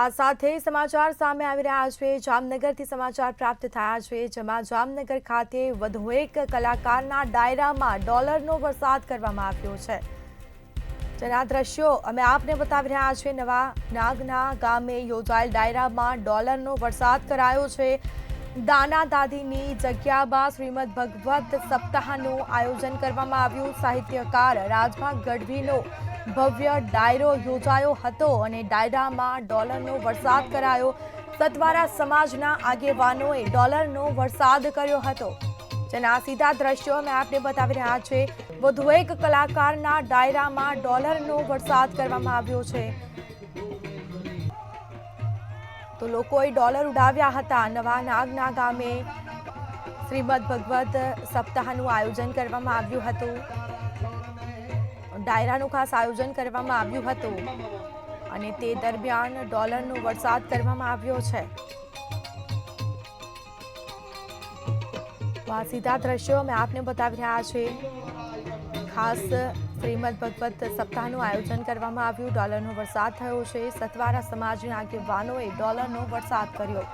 આ સાથે સમાચાર સામે આવી રહ્યા છે। જામનગરથી સમાચાર પ્રાપ્ત થયા છે, જેમાં જામનગર ખાતે વધુ એક કલાકારના ડાયરામાં ડોલરનો વરસાદ કરવામાં આવ્યો છે। જેના દ્રશ્યો અમે આપને બતાવી રહ્યા છીએ। નવા નાગના ગામે યોજાયેલ ડાયરામાં ડોલરનો વરસાદ કરાયો છે। દાના દાદીની જગ્યામાં શ્રીમદ ભગવત સપ્તાહનું આયોજન કરવામાં આવ્યું। સાહિત્યકાર રાજભા ગઢવીનો ભવ્ય ડાયરો યોજાયો હતો અને ડાયરામાં ડોલરનો વરસાદ કરાયો। સતવારા સમાજના આગેવાનોએ ડોલરનો વરસાદ કર્યો હતો, જેના સીધા દ્રશ્યો અમે આપને બતાવી રહ્યા છીએ। વધુ એક કલાકારના ડાયરામાં ડોલરનો વરસાદ કરવામાં આવ્યો છે, તો લોકોએ ડોલર ઉડાવ્યા હતા। નવા નાગના ગામે શ્રીમદ ભગવત સપ્તાહનું આયોજન કરવામાં આવ્યું હતું। ડાયરાનું ખાસ આયોજન કરવામાં આવ્યું હતું અને તે દરમિયાન ડોલરનો વરસાદ કરવામાં આવ્યો છે। આ સીધા દ્રશ્યો અમે આપને બતાવી રહ્યા છીએ। ખાસ શ્રીમદ ભગવત સપ્તાહનું આયોજન કરવામાં આવ્યું। ડોલરનો વરસાદ થયો છે। સતવારા સમાજના આગેવાનોએ ડોલરનો વરસાદ કર્યો।